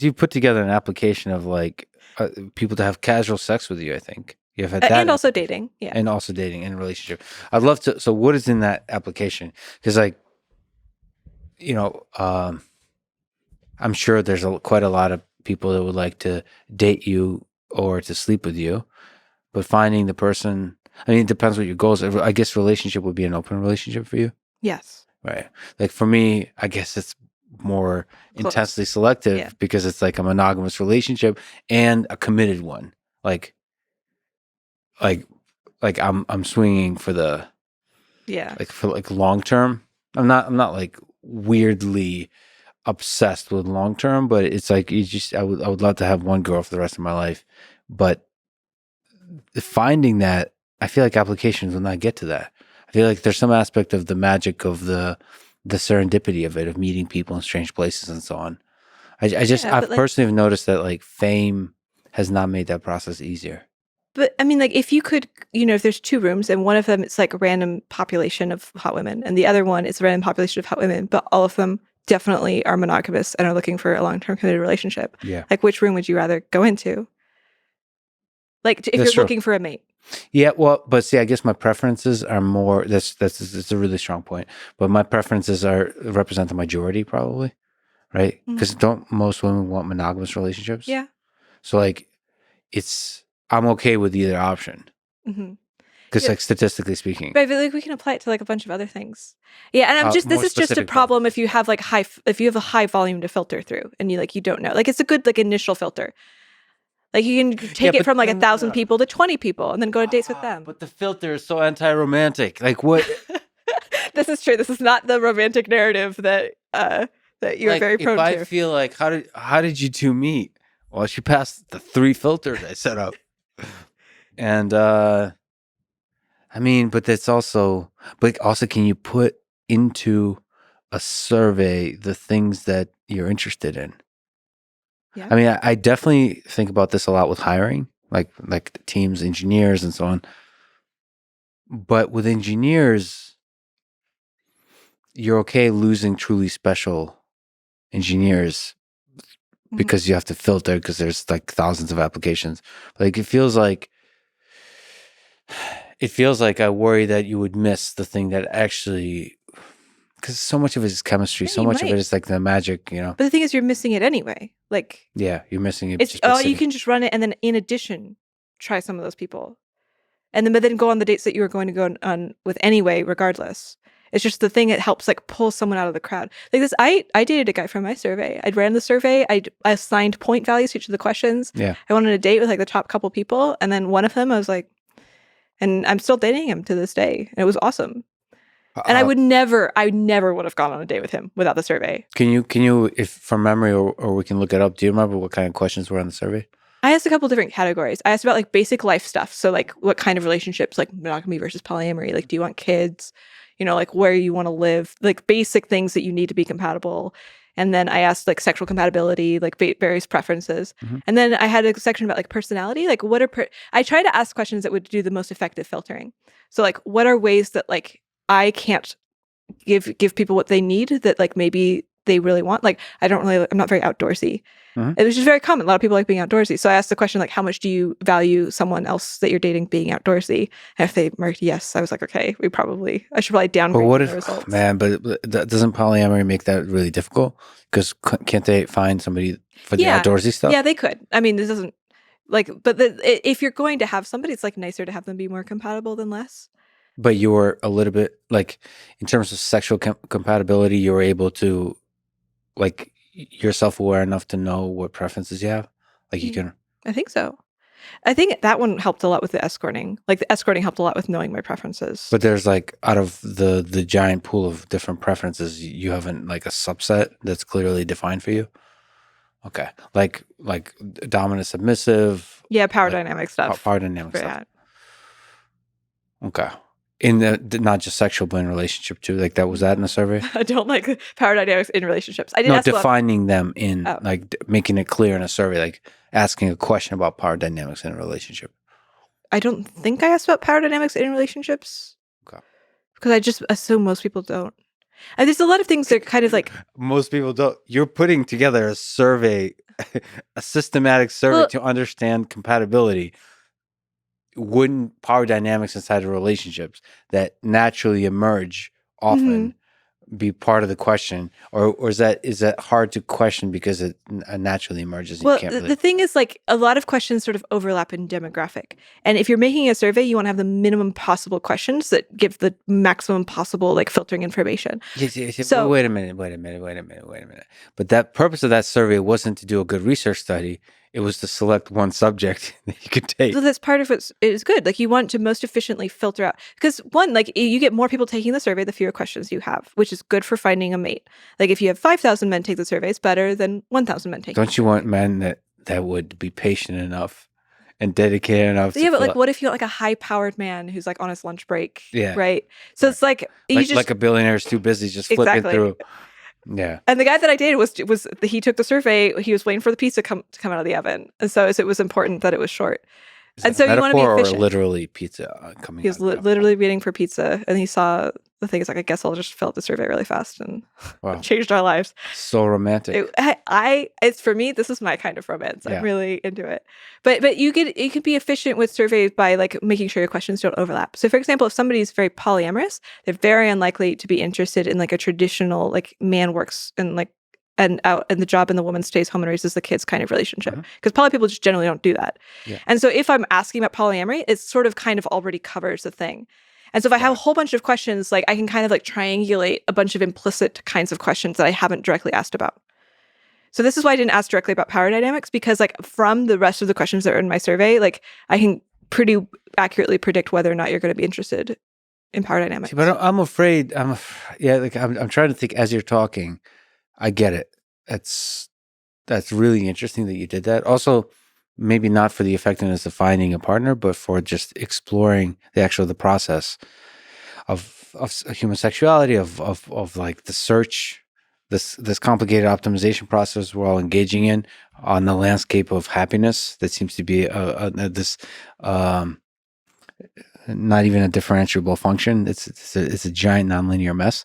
you put together an application of like people to have casual sex with you. I think you have had that, and also dating. Yeah, and also dating and relationship. I'd love to. So, what is in that application? Because, like, you know, I'm sure there's quite a lot of people that would like to date you or to sleep with you, but finding the person. I mean, it depends what your goals are. I guess relationship would be an open relationship for you. yes, Right. Like for me, I guess it's more close. intensely selective Yeah. because it's like a monogamous relationship and a committed one. Like, like, like I'm swinging for the Yeah. like for like long term. I'm not like weirdly obsessed with long term, but it's like I would love to have one girl for the rest of my life. But finding that, I feel like applications will not get to that. I feel like there's some aspect of the magic of the serendipity of it, of meeting people in strange places and so on. Yeah, I've but like, personally have noticed that like fame has not made that process easier. but I mean, like, if you could, if there's two rooms and one of them it's like a random population of hot women, and the other one is a random population of hot women, but all of them definitely are monogamous and are looking for a long-term committed relationship. Yeah, Like, which room would you rather go into? Like, if that's you're true. looking for a mate. Yeah, well, but see, I guess my preferences are more. That's a really strong point. But my preferences are represent the majority, probably, right? Mm. Because don't most women want monogamous relationships? Yeah. So like, I'm okay with either option Mm-hmm. because Yeah. like statistically speaking, But I feel like we can apply it to like a bunch of other things. Yeah, and this more is just a specific problem if preferences. you have like if you have a high volume to filter through and you don't know. Like, it's a good like initial filter. Like, you can take it from like 1,000 people to 20 people and then go to dates with them. But the filter is so anti-romantic. Like what? This is true. This is not the romantic narrative that you're Like very if prone I to. feel like how did you two meet? Well, she passed the 3 filters I set up, and I mean, but that's also, but also, can you put into a survey the things that you're interested in? Yeah. I mean, I definitely think about this a lot with hiring, like teams, engineers, and so on. But with engineers, you're okay losing truly special engineers because you have to filter because there's like thousands of applications. Like it feels like I worry that you would miss the thing that actually, because so much of it is chemistry, Yeah, so you much of it might. is like the magic, But the thing is, you're missing it anyway. Like, Yeah, you're missing it it's just by you sitting. can just run it and then in addition try some of those people. And then but then go on the dates that you were going to go on with anyway, regardless. It's just the thing that helps like pull someone out of the crowd. Like this, I dated a guy from my survey. I'd ran the survey. I assigned point values to each of the questions. Yeah. I wanted a date with like the top couple people, and then one of them I was like, and I'm still dating him to this day. And it was awesome. And I never would have gone on a date with him without the survey. Can you, if from memory, or we can look it up, do you remember what kind of questions were on the survey? I asked a couple different categories. I asked about like basic life stuff. So like what kind of relationships, like monogamy versus polyamory. Like, do you want kids? Like where you want to live, like basic things that you need to be compatible. And then I asked like sexual compatibility, like various preferences. Mm-hmm. And then I had a section about like personality, like I try to ask questions that would do the most effective filtering. So like, what are ways that like I can't give people what they need that like maybe they really want? Like, I'm not very outdoorsy. Mm-hmm. It was just very common. A lot of people like being outdoorsy. So I asked the question, like, how much do you value someone else that you're dating being outdoorsy? And if they marked yes, I was like, okay, I should probably downgrade the results. Man, but doesn't polyamory make that really difficult? Because can't they find somebody for the outdoorsy stuff? Yeah, they could. I mean, this doesn't like, but if you're going to have somebody, it's like nicer to have them be more compatible than less. But you were a little bit like, in terms of sexual compatibility, you were able to, like, you're self-aware enough to know what preferences you have. Like, you can. I think so. I think that one helped a lot with the escorting. Like, the escorting helped a lot with knowing my preferences. But there's like, out of the giant pool of different preferences, you haven't like a subset that's clearly defined for you. Okay, like dominant, submissive. Yeah, power dynamic stuff. Power dynamic stuff. Okay. In the not just sexual, but in relationship too. Like that was that in the survey? I don't like power dynamics in relationships. I didn't ask defining them in like making it clear in a survey, like asking a question about power dynamics in a relationship. I don't think I asked about power dynamics in relationships. Okay. Because I just assume most people don't. And there's a lot of things that are kind of like most people don't. You're putting together a survey a systematic survey Well, to understand compatibility, wouldn't power dynamics inside of relationships that naturally emerge mhm. often be part of the question, or is that hard to question because it naturally emerges and you Well, can't the really? thing is, like, a lot of questions sort of overlap in demographic. And if you're making a survey, you want to have the minimum possible questions that give the maximum possible, like, filtering information. Yes, yes, yes. So, Wait a minute, wait a minute, wait a minute, wait a minute. But that purpose of that survey wasn't to do a good research study. It was to select one subject that you could so take. that's part of what is good. Like, you want to most efficiently filter out, because one, like, you get more people taking the survey, the fewer questions you have, which is good for finding a mate. Like, if you have 5,000 men take the survey, it's better than 1,000 men taking the Don't you want survey. men that would be patient enough and dedicated enough to Yeah, but fill like, out? what if you're like a high-powered man who's like on his lunch break, Yeah, right? So right. it's like you Like just a billionaire is too busy just flipping exactly. through. Yeah. And the guy that I dated was he took the survey. He was waiting for the pizza to come out of the oven, and so it was important that it was short. Is And that a so you want to be metaphor or efficient. literally pizza coming He out was of the oven? literally waiting for pizza, and he saw the thing. He's like, I guess I'll just fill out the survey really fast, and it Wow. changed our lives. So romantic. It's for me. This is my kind of romance. I'm Yeah. really into it. But you could be efficient with surveys by like making sure your questions don't overlap. So for example, if somebody's very polyamorous, they're very unlikely to be interested in like a traditional like man works and like and out and the job and the woman stays home and raises the kids kind of relationship, Mhm. because poly people just generally don't do that. Yeah. And so if I'm asking about polyamory, it sort of kind of already covers the thing. And so if I have a Right. whole bunch of questions, like I can kind of like triangulate a bunch of implicit kinds of questions that I haven't directly asked about. So this is why I didn't ask directly about power dynamics, because like from the rest of the questions that are in my survey, like I can pretty accurately predict whether or not you're going to be interested in power See, but dynamics. I'm afraid. Yeah. Like I'm trying to think as you're talking. I get it. That's really interesting that you did that. Also, maybe not for the effectiveness of finding a partner, but for just exploring the process of human sexuality, of like the search, this complicated optimization process we're all engaging in on the landscape of happiness that seems to be this um, not even a differentiable function. It's a giant nonlinear mess.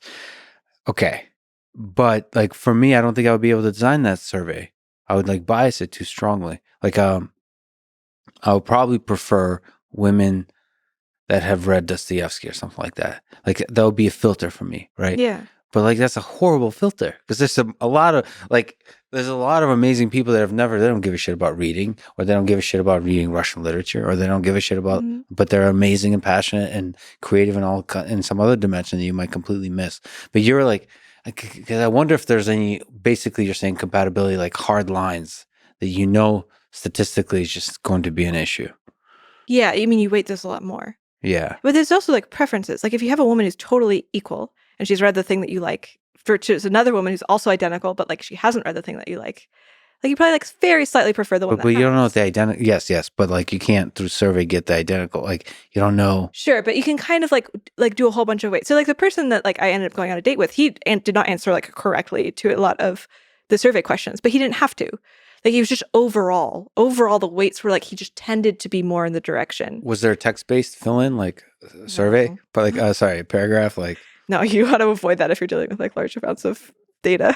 Okay. But like for me, I don't think I would be able to design that survey. I would like bias it too strongly. Like I would probably prefer women that have read Dostoevsky or something like that. Like that would be a filter for me, right? Yeah. But like that's a horrible filter because a lot of like there's a lot of amazing people that they don't give a shit about reading, or they don't give a shit about reading Russian literature, or they don't give a shit about, Mhm. but they're amazing and passionate and creative in some other dimension that you might completely miss. But you're like, because I wonder if there's any, basically you're saying compatibility, like hard lines that statistically is just going to be an issue. Yeah. I mean, you weight this a lot more. Yeah. But there's also like preferences. Like if you have a woman who's totally equal and she's read the thing that you like, versus another woman who's also identical, but like she hasn't read the thing that you like you probably like very slightly prefer the one But that you don't know what has. the identical. Yes, yes, but like you can't through survey get the identical. Like you don't know. Sure, but you can kind of like do a whole bunch of weight. So like the person that like I ended up going on a date with, he did not answer like correctly to a lot of the survey questions, but he didn't have to. Like he was just overall the weights were like he just tended to be more in the direction. Was there a text based fill in like survey, No. but like sorry, a paragraph like. No, you want to avoid that if you're dealing with like large amounts of data.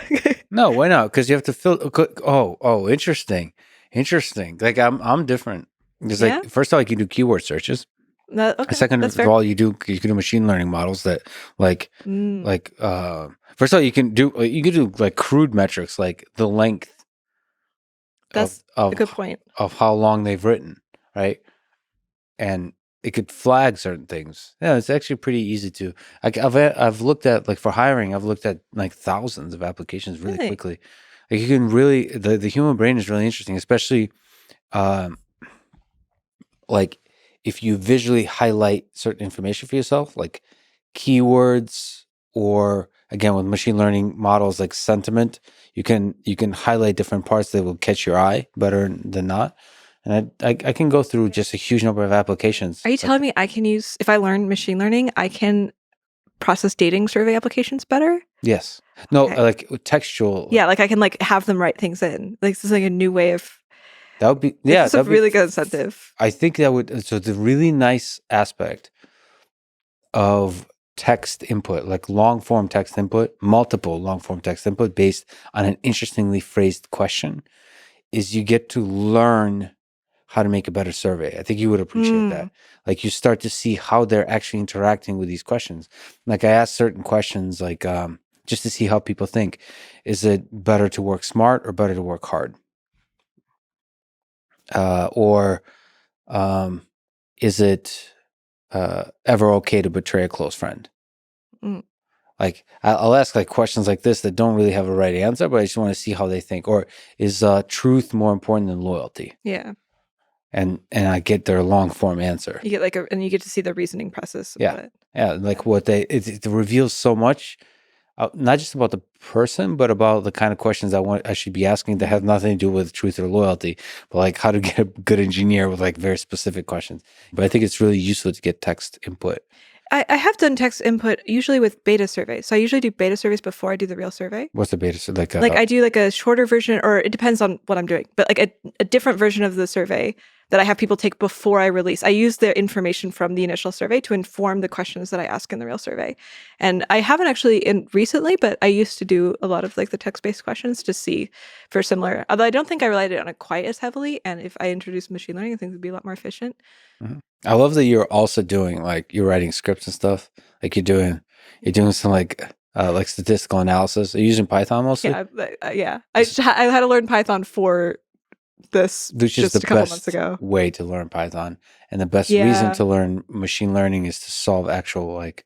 No, why not? Because you have to fill. Oh, interesting, interesting. Like I'm different. Because Yeah. like first of all, you can do keyword searches. Okay, Second that's of fair. all, you can do machine learning models that like Mm, like first of all you can do like crude metrics like the length of that's a of good point. of how long they've written, right? And it could flag certain things. Yeah, it's actually pretty easy to. I've looked at like for hiring. I've looked at like thousands of applications really Really? quickly. Like you can really the human brain is really interesting, especially um, like if you visually highlight certain information for yourself, like keywords, or again with machine learning models like sentiment, you can highlight different parts that will catch your eye better than not. And I can go through just a huge number of applications. Are you Like telling me I can use if I learn machine learning, I can process dating survey applications better? yes, no, Okay. like textual, Yeah, like like I can like have them write things in. Like this is like a new way of that would be this yeah, is a that would be. really good incentive. I think that would so the really nice aspect of text input, like long form text input, multiple long form text input based on an interestingly phrased question, is you get to learn how to make a better survey. I think you would appreciate that. Like you start to see how they're actually interacting with these questions. Like I asked certain questions, like just to see how people think. Is it better to work smart or better to work hard? Or is it ever okay to betray a close friend? Mm. Like I'll ask like questions like this that don't really have a right answer, but I just want to see how they think. Or is truth more important than loyalty? Yeah. And I get their long form answer. You get and you get to see the reasoning process about it. Yeah, like what it reveals so much, not just about the person, but about the kind of questions I should be asking that have nothing to do with truth or loyalty, but like how to get a good engineer with like very specific questions. But I think it's really useful to get text input. I have done text input usually with beta surveys. So I usually do beta surveys before I do the real survey. What's the beta? So like I do like a shorter version, or it depends on what I'm doing, but like a different version of the survey that I have people take before I release. I use the information from the initial survey to inform the questions that I ask in the real survey. And I haven't actually in recently, but I used to do a lot of like the text-based questions to see for similar, although I don't think I relied on it quite as heavily. And if I introduced machine learning, I think it would be a lot more efficient. Mm-hmm. I love that you're also doing like you're writing scripts and stuff. Like you're doing some like statistical analysis. Are you using Python mostly? Yeah. I had to learn Python for this which is just the a couple best months ago. way to learn Python, and the best reason to learn machine learning is to solve actual like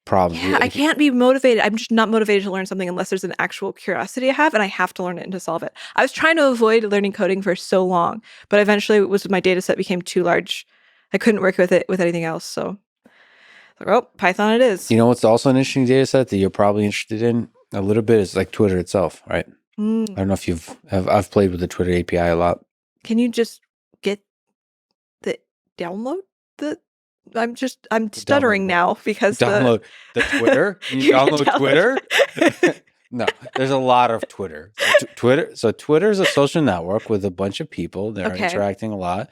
problems. Yeah, I can't be motivated. I'm just not motivated to learn something unless there's an actual curiosity I have, and I have to learn it and to solve it. I was trying to avoid learning coding for so long, but eventually my data set became too large. I couldn't work with it with anything else. So, well, Python it is. You know what's also an interesting data set that you're probably interested in a little bit is like Twitter itself, right? I don't know if I've played with the Twitter API a lot. Can you just get the download the? I'm stuttering now because download the Twitter. Can you download Twitter? No, there's a lot of Twitter. So Twitter is a social network with a bunch of people that are interacting a lot.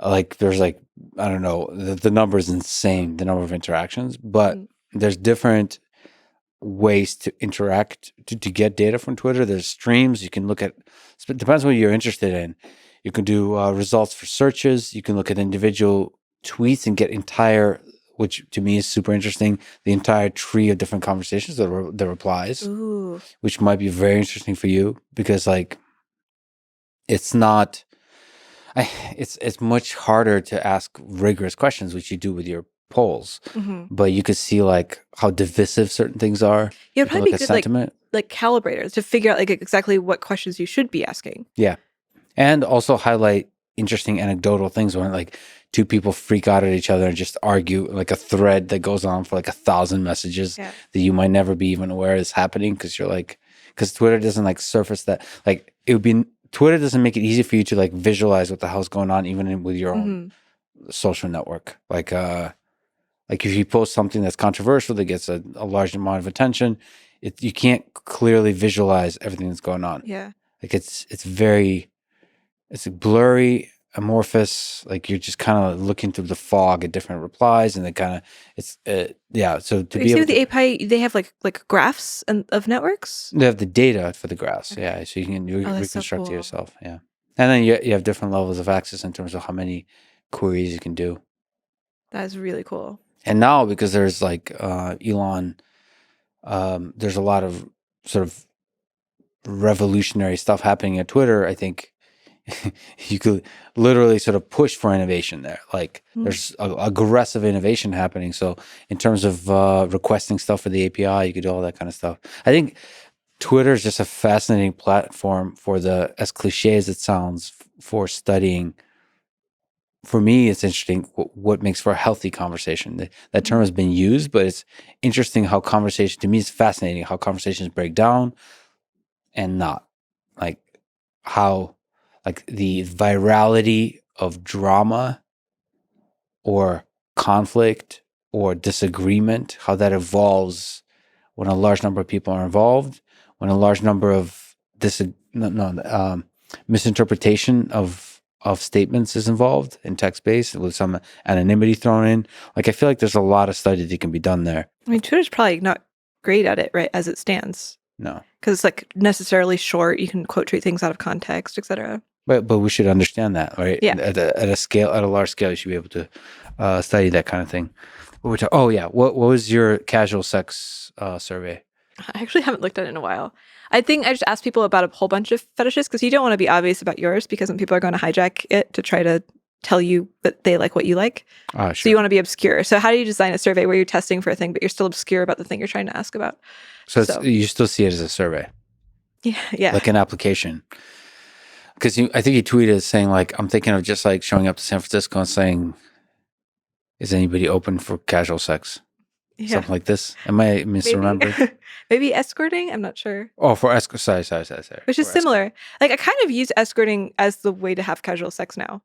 Like there's like, I don't know, the number is insane, the number of interactions, but there's different ways to interact to get data from Twitter. There's streams. You can look at, it depends what you're interested in. You can do results for searches. You can look at individual tweets and get entire, which to me is super interesting, the entire tree of different conversations, the replies, which might be very interesting for you because like it's not, it's much harder to ask rigorous questions, which you do with your polls, but you could see like how divisive certain things are. Yeah, it'd probably be good sentiment. Like calibrators to figure out like exactly what questions you should be asking. Yeah. And also highlight interesting anecdotal things when like two people freak out at each other and just argue, like a thread that goes on for like 1,000 messages that you might never be even aware is happening because you're like, because Twitter doesn't like surface that. Like it would be, Twitter doesn't make it easy for you to like visualize what the hell's going on even with your own social network. Like if you post something that's controversial that gets a large amount of attention, you can't clearly visualize everything that's going on. Yeah. Like it's blurry, amorphous, like you're just kind of looking through the fog at different replies, and it kind of so to be able with the API, they have like graphs of networks. They have the data for the graphs, so you can reconstruct it yourself, and then you have different levels of access in terms of how many queries you can do. That is really cool. And now because there's like Elon, there's a lot of sort of revolutionary stuff happening at Twitter. I think you could literally sort of push for innovation there. Like there's aggressive innovation happening. So in terms of requesting stuff for the API, you could do all that kind of stuff. I think Twitter is just a fascinating platform for as cliche as it sounds, for studying. For me, it's interesting what makes for a healthy conversation. That term has been used, but it's interesting how conversation, to me, it's fascinating how conversations break down and not. Like how like the virality of drama or conflict or disagreement, how that evolves when a large number of people are involved, when a large number of misinterpretation of statements is involved in text-based with some anonymity thrown in. Like I feel like there's a lot of study that can be done there. I mean, Twitter's probably not great at it, right, as it stands. No. because it's like necessarily short. You can quote tweet things out of context, etc. But we should understand that, right? Yeah. At a large scale, you should be able to study that kind of thing. Oh yeah, what was your casual sex survey? I actually haven't looked at it in a while. I think I just asked people about a whole bunch of fetishes because you don't want to be obvious about yours because then people are going to hijack it to try to tell you that they like what you like. Sure. So you want to be obscure. So how do you design a survey where you're testing for a thing, but you're still obscure about the thing you're trying to ask about? So you still see it as a survey, yeah, like an application. Because I think you tweeted saying like, I'm thinking of just like showing up to San Francisco and saying, "Is anybody open for casual sex?" yeah. Something like this. Am I misremembering? Maybe escorting. I'm not sure. Oh, for escort. Sorry. Which is For similar. escort. Like I kind of use escorting as the way to have casual sex now.